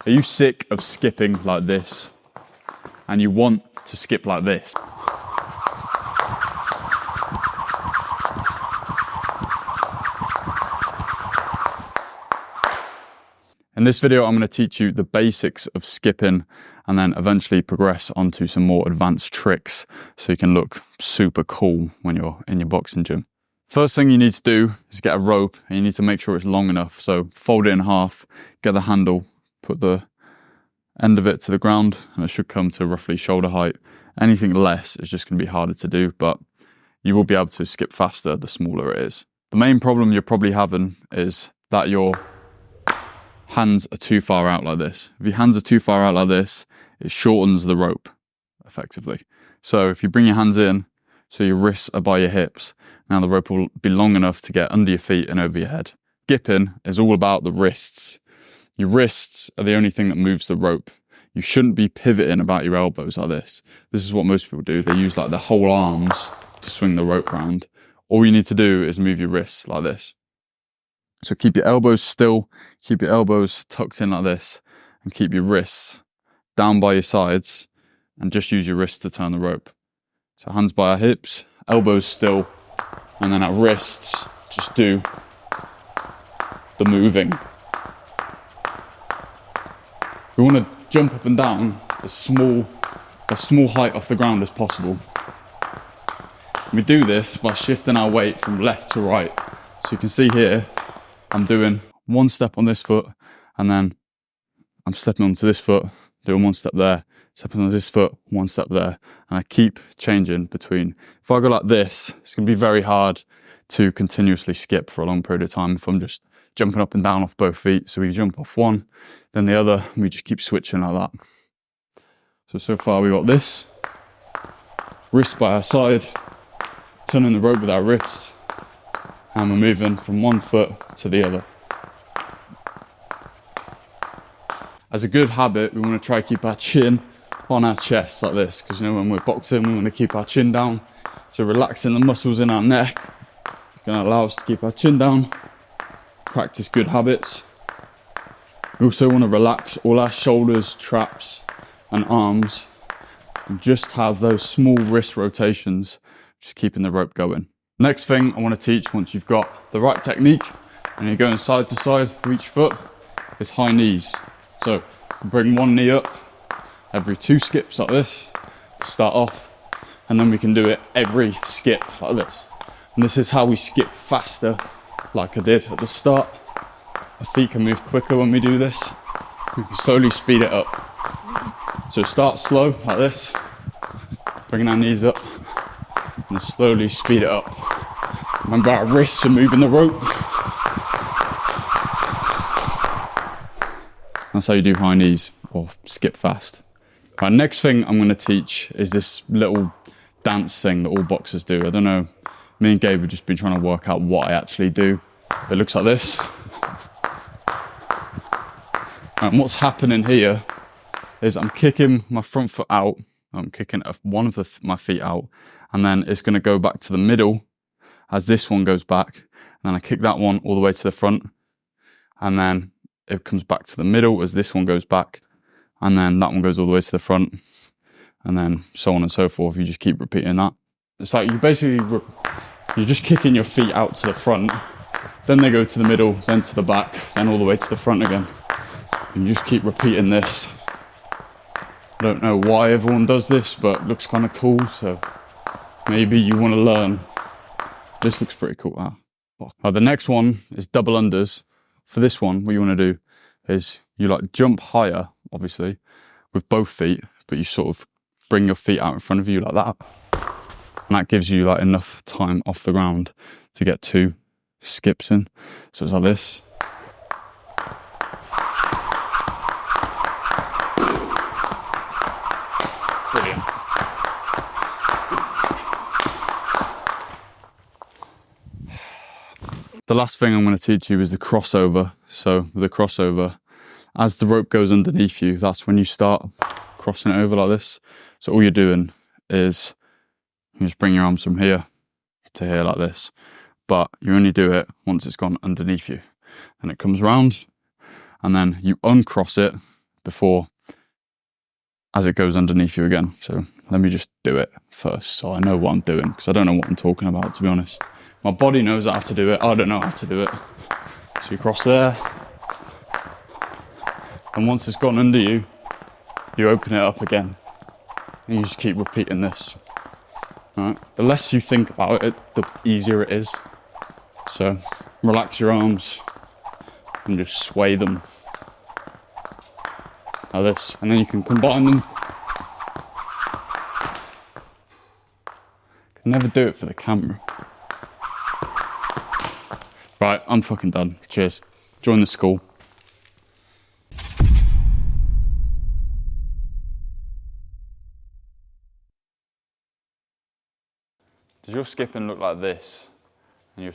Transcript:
Are you sick of skipping like this and you want to skip like this? In this video, I'm going to teach you the basics of skipping and then eventually progress onto some more advanced tricks so you can look super cool when you're in your boxing gym. First thing you need to do is get a rope, and you need to make sure it's long enough. So fold it in half, get the handle, put the end of it to the ground, and it should come to roughly shoulder height. Anything less is just going to be harder to do, but you will be able to skip faster the smaller it is. The main problem you're probably having is that your hands are too far out like this. If your hands are too far out like this, it shortens the rope effectively. So if you bring your hands in, so your wrists are by your hips, now the rope will be long enough to get under your feet and over your head. Skipping is all about the wrists. Your wrists are the only thing that moves the rope. You shouldn't be pivoting about your elbows like this. This is what most people do. They use like their whole arms to swing the rope round. All you need to do is move your wrists like this. So keep your elbows still, keep your elbows tucked in like this, and keep your wrists down by your sides, and just use your wrists to turn the rope. So hands by our hips, elbows still, and then our wrists just do the moving. We want to jump up and down as small height off the ground as possible. We do this by shifting our weight from left to right. So you can see here, I'm doing one step on this foot, and then I'm stepping onto this foot, doing one step there, stepping on this foot, one step there. And I keep changing between. If I go like this, it's going to be very hard to continuously skip for a long period of time if I'm just jumping up and down off both feet. So we jump off one, then the other, and we just keep switching like that. So far we got this, wrist by our side, turning the rope with our wrists, and we're moving from one foot to the other. As a good habit, we want to try to keep our chin on our chest like this, because when we're boxing, we want to keep our chin down. So relaxing the muscles in our neck is going to allow us to keep our chin down, practice good habits. We also want to relax all our shoulders, traps, and arms, and just have those small wrist rotations, just keeping the rope going. Next thing I want to teach, once you've got the right technique and you're going side to side for each foot, is high knees. So bring one knee up every 2 skips like this to start off, and then we can do it every skip like this. And this is how we skip faster, like I did at the start. Our feet can move quicker when we do this. We can slowly speed it up. So start slow like this, bringing our knees up, and slowly speed it up. Remember, our wrists are moving the rope. That's how you do high knees or skip fast. Right, next thing I'm going to teach is this little dance thing that all boxers do. I don't know, me and Gabe have just been trying to work out what I actually do. It looks like this. And what's happening here is I'm kicking my front foot out. I'm kicking one of my feet out, and then it's going to go back to the middle as this one goes back, and then I kick that one all the way to the front, and then it comes back to the middle as this one goes back, and then that one goes all the way to the front, and then so on and so forth. You just keep repeating that. It's like you're just kicking your feet out to the front, then they go to the middle, then to the back, then all the way to the front again. And you just keep repeating this. I don't know why everyone does this, but it looks kind of cool, so maybe you want to learn. This looks pretty cool. The next one is double unders. For this one, what you want to do is you like jump higher, obviously, with both feet, but you sort of bring your feet out in front of you like that. And that gives you like enough time off the ground to get 2 skips in. So it's like this. Brilliant. The last thing I'm going to teach you is the crossover. So with the crossover, as the rope goes underneath you, that's when you start crossing it over like this. So all you're doing is you just bring your arms from here to here like this, but you only do it once it's gone underneath you. And it comes round, and then you uncross it before, as it goes underneath you again. So let me just do it first so I know what I'm doing, because I don't know what I'm talking about, to be honest. My body knows how to do it, I don't know how to do it. So you cross there, and once it's gone under you, you open it up again. And you just keep repeating this. All right? The less you think about it, the easier it is. So relax your arms and just sway them like this, and then you can combine them. Can never do it for the camera. Right, I'm fucking done. Cheers. Join the school. Does your skipping look like this? And you're